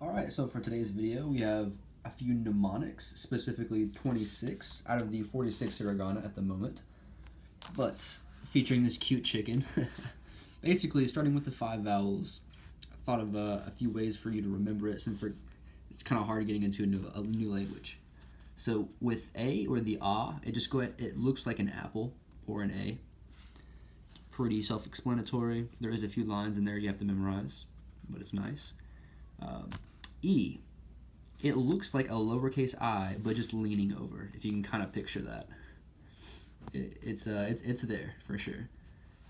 Alright, so for today's video, we have a few mnemonics, specifically 26 out of the 46 hiragana at the moment, but featuring this cute chicken. Basically, starting with the 5 vowels, I thought of a few ways for you to remember it since it's kind of hard getting into a new language. So with A or the ah, it looks like an apple or an A. Pretty self-explanatory. There is a few lines in there you have to memorize, but it's nice. E, it looks like a lowercase I, but just leaning over. If you can kind of picture that, it's there for sure.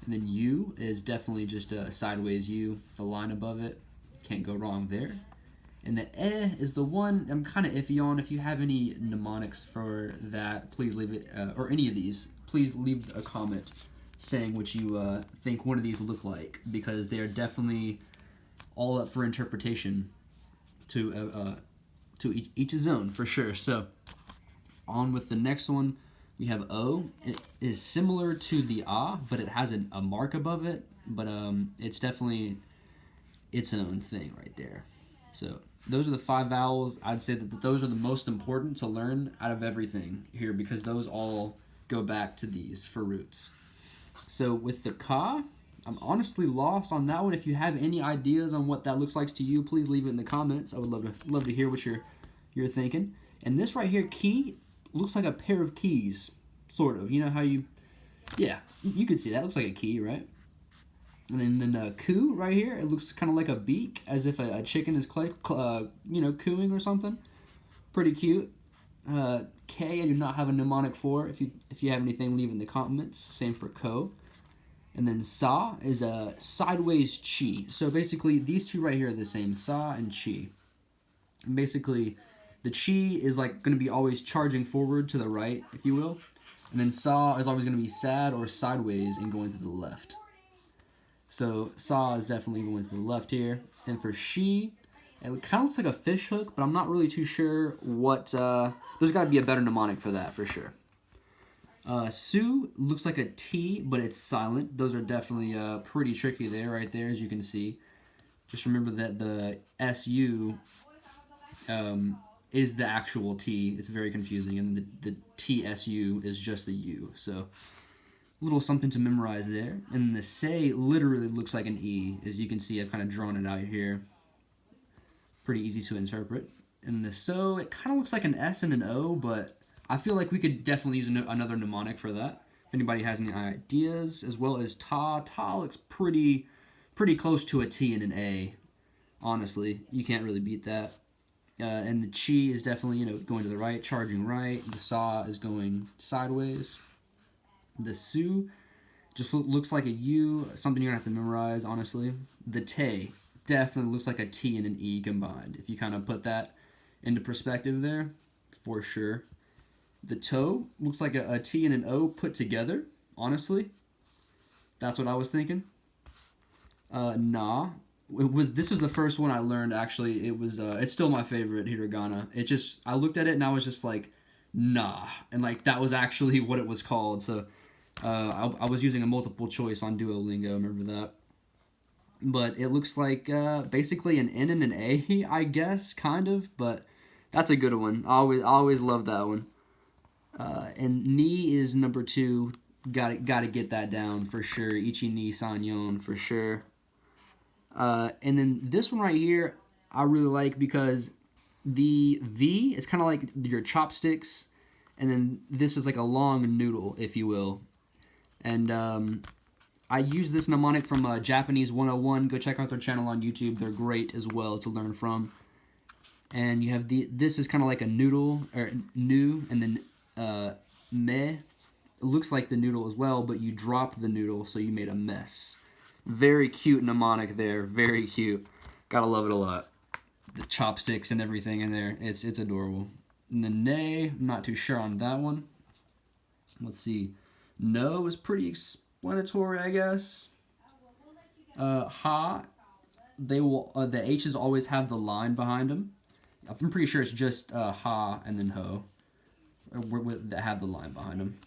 And then U is definitely just a sideways U, the line above it. Can't go wrong there. And the is the one I'm kind of iffy on. If you have any mnemonics for that, please leave it, or any of these, please leave a comment saying what you think one of these look like, because they are definitely all up for interpretation to each his own, for sure. So on with the next one, we have O. It is similar to the ah, but it has a mark above it, but it's definitely its own thing right there. So those are the 5 vowels. I'd say that those are the most important to learn out of everything here, because those all go back to these for roots. So with the ka, I'm honestly lost on that one. If you have any ideas on what that looks like to you, please leave it in the comments. I would love to hear what you're thinking. And this right here, key, looks like a pair of keys, sort of. You know how yeah, you could see that. It looks like a key, right? And then the coo right here, it looks kind of like a beak, as if a chicken is cooing or something. Pretty cute. K, I do not have a mnemonic for. If you have anything, leave in the comments. Same for ko. And then sa is a sideways chi. So basically, these two right here are the same, sa and chi. And basically, the chi is like going to be always charging forward to the right, if you will. And then sa is always going to be sad or sideways and going to the left. So sa is definitely going to the left here. And for she, it kind of looks like a fish hook, but I'm not really too sure what... there's got to be a better mnemonic for that, for sure. Su looks like a T, but it's silent. Those are definitely pretty tricky there, right there, as you can see. Just remember that the SU is the actual T. It's very confusing, and the TSU is just the U. So a little something to memorize there. And the say literally looks like an E. As you can see, I've kind of drawn it out here. Pretty easy to interpret. And the so, it kind of looks like an S and an O, but I feel like we could definitely use another mnemonic for that. If anybody has any ideas, as well as ta. Ta looks pretty close to a T and an A. Honestly, you can't really beat that. And the chi is definitely going to the right, charging right. The sa is going sideways. The su just looks like a U, something you're gonna have to memorize. Honestly, the te definitely looks like a T and an E combined. If you kind of put that into perspective there, for sure. The toe looks like a T and an O put together, honestly. That's what I was thinking. Na. This was the first one I learned, actually. It's still my favorite hiragana. I looked at it and I was just like, nah. And like, that was actually what it was called. So I was using a multiple choice on Duolingo, remember that? But it looks like basically an N and an A, I guess, kind of. But that's a good one. I always love that one. And ni is number 2. Gotta get that down for sure. Ichi ni sanyon for sure. And then this one right here, I really like, because the V is kind of like your chopsticks, and then this is like a long noodle, if you will. And I use this mnemonic from Japanese 101. Go check out their channel on YouTube. They're great as well to learn from. And you have this is kind of like a noodle, or nu, and then me. It looks like the noodle as well, but you drop the noodle, so you made a mess. Very cute mnemonic there. Very cute. Gotta love it a lot. The chopsticks and everything in there. It's adorable. And the ne, I'm not too sure on that one. Let's see. No is pretty explanatory, I guess. Ha, the H's always have the line behind them. I'm pretty sure it's just ha and then ho that have the line behind them.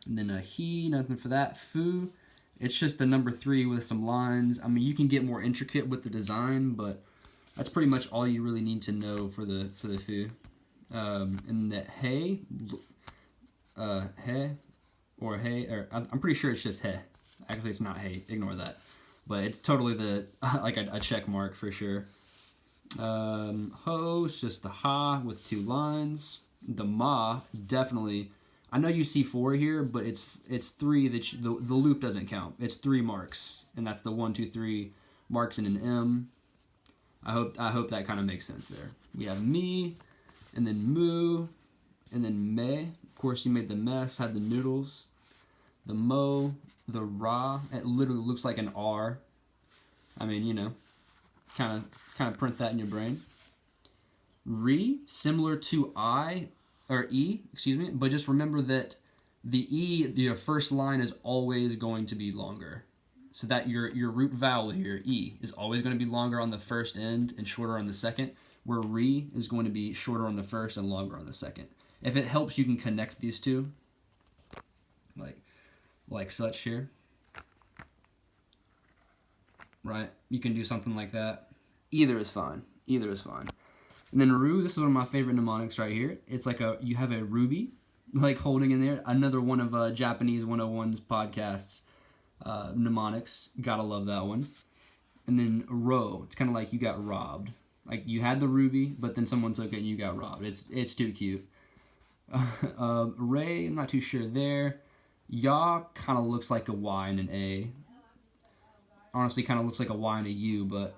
And then he, nothing for that. Fu, it's just the number 3 with some lines. I mean, you can get more intricate with the design, but That's pretty much all you really need to know for the foo. And that hey, or I'm pretty sure it's just hey. Actually, it's not hey. Ignore that. But it's totally the like a check mark for sure. Ho is just the ha with 2 lines. The ma definitely. I know you see 4 here, but it's 3 that the loop doesn't count. It's 3 marks, and that's the 1, 2, 3 marks in an M. I hope that kind of makes sense there. We have me, and then moo, and then me. Of course, you made the mess, had the noodles, the mo, the ra. It literally looks like an R. I mean, you know, kind of print that in your brain. Re, similar to I, or E, excuse me, but just remember that the E, the first line is always going to be longer. So that your root vowel here, E, is always going to be longer on the first end and shorter on the second, where re is going to be shorter on the first and longer on the second. If it helps, you can connect these two, like such here. Right? You can do something like that. Either is fine. Either is fine. And then ru, this is one of my favorite mnemonics right here. It's like you have a ruby, like holding in there. Another one of Japanese 101's podcasts, mnemonics. Gotta love that one. And then ro, it's kind of like you got robbed. Like you had the ruby, but then someone took it and you got robbed. It's too cute. Ray, I'm not too sure there. Ya kind of looks like a Y and an A. Honestly, kind of looks like a Y and a U, but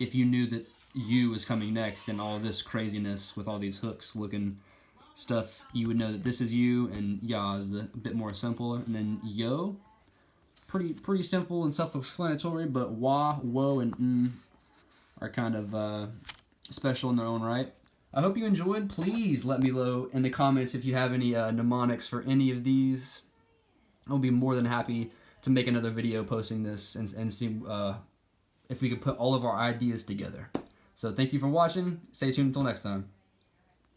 if you knew that U is coming next and all this craziness with all these hooks looking stuff, you would know that this is U and Ya is a bit more simple. And then Yo, pretty simple and self-explanatory, but Wa, Wo, and are kind of special in their own right. I hope you enjoyed. Please let me know in the comments if you have any mnemonics for any of these. I'll be more than happy to make another video posting this and see if we could put all of our ideas together. So thank you for watching. Stay tuned until next time.